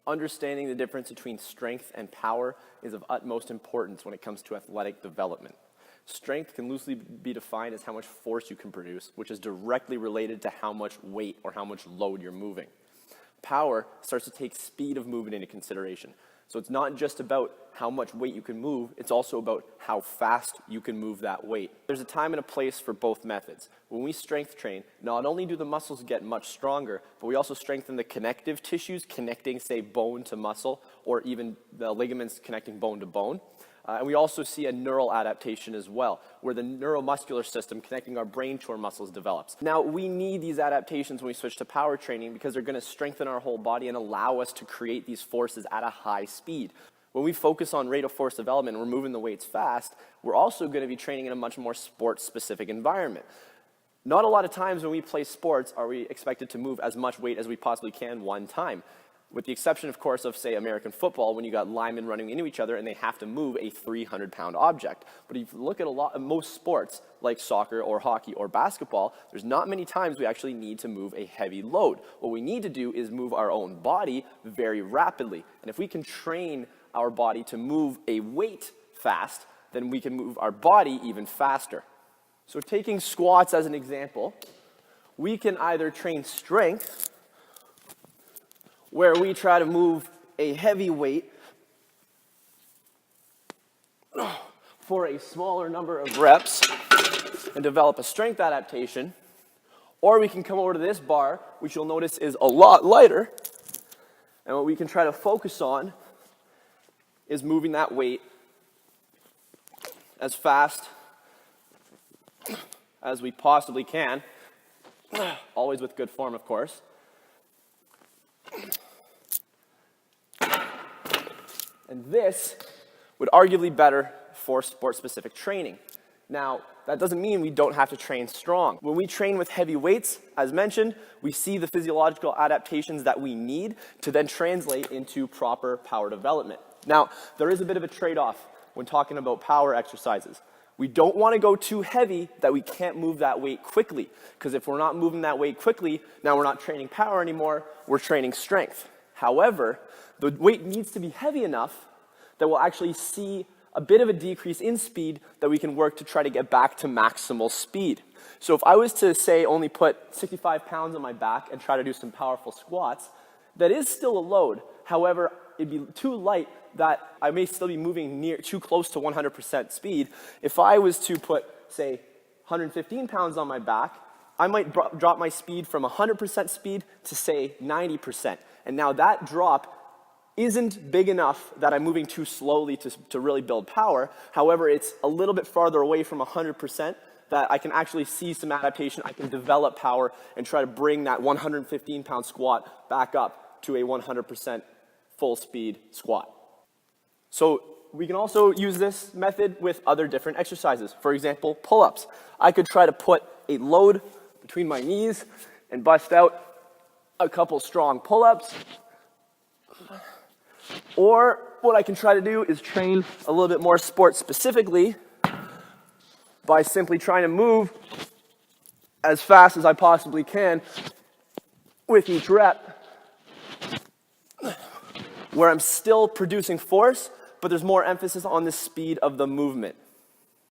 Understanding the difference between strength and power is of utmost importance when it comes to athletic development. Strength can loosely be defined as how much force you can produce, which is directly related to how much weight or how much load you're moving. Power starts to take speed of movement into consideration. So it's not just about how much weight you can move, it's also about how fast you can move that weight. There's a time and a place for both methods. When we strength train, not only do the muscles get much stronger, but we also strengthen the connective tissues connecting, say, bone to muscle, or even the ligaments connecting bone to bone. And we also see a neural adaptation as well, where the neuromuscular system connecting our brain to our muscles develops. Now, we need these adaptations when we switch to power training because they're going to strengthen our whole body and allow us to create these forces at a high speed. When we focus on rate of force development and we're moving the weights fast, we're also going to be training in a much more sports-specific environment. Not a lot of times when we play sports are we expected to move as much weight as we possibly can one time. With the exception, of course, of, say, American football, when you got linemen running into each other and they have to move a 300-pound object. But if you look at most sports, like soccer or hockey or basketball, there's not many times we actually need to move a heavy load. What we need to do is move our own body very rapidly. And if we can train our body to move a weight fast, then we can move our body even faster. So taking squats as an example, we can either train strength, where we try to move a heavy weight for a smaller number of reps and develop a strength adaptation, or we can come over to this bar, which you'll notice is a lot lighter, and what we can try to focus on is moving that weight as fast as we possibly can, always with good form, of course. And this would arguably be better for sport-specific training. Now, that doesn't mean we don't have to train strong. When we train with heavy weights, as mentioned, we see the physiological adaptations that we need to then translate into proper power development. Now, there is a bit of a trade-off when talking about power exercises. We don't want to go too heavy that we can't move that weight quickly, because if we're not moving that weight quickly, now we're not training power anymore, we're training strength. However, the weight needs to be heavy enough that we'll actually see a bit of a decrease in speed that we can work to try to get back to maximal speed. So if I was to, say, only put 65 pounds on my back and try to do some powerful squats, that is still a load. However, it'd be too light that I may still be moving too close to 100% speed. If I was to put, say, 115 pounds on my back, I might drop my speed from 100% speed to, say, 90%. And now that drop isn't big enough that I'm moving too slowly to really build power. However, it's a little bit farther away from 100% that I can actually see some adaptation. I can develop power and try to bring that 115-pound squat back up to a 100% full speed squat. So we can also use this method with other different exercises. For example, pull-ups. I could try to put a load between my knees and bust out a couple strong pull-ups. Or what I can try to do is train a little bit more sport specifically by simply trying to move as fast as I possibly can with each rep, where I'm still producing force, but there's more emphasis on the speed of the movement.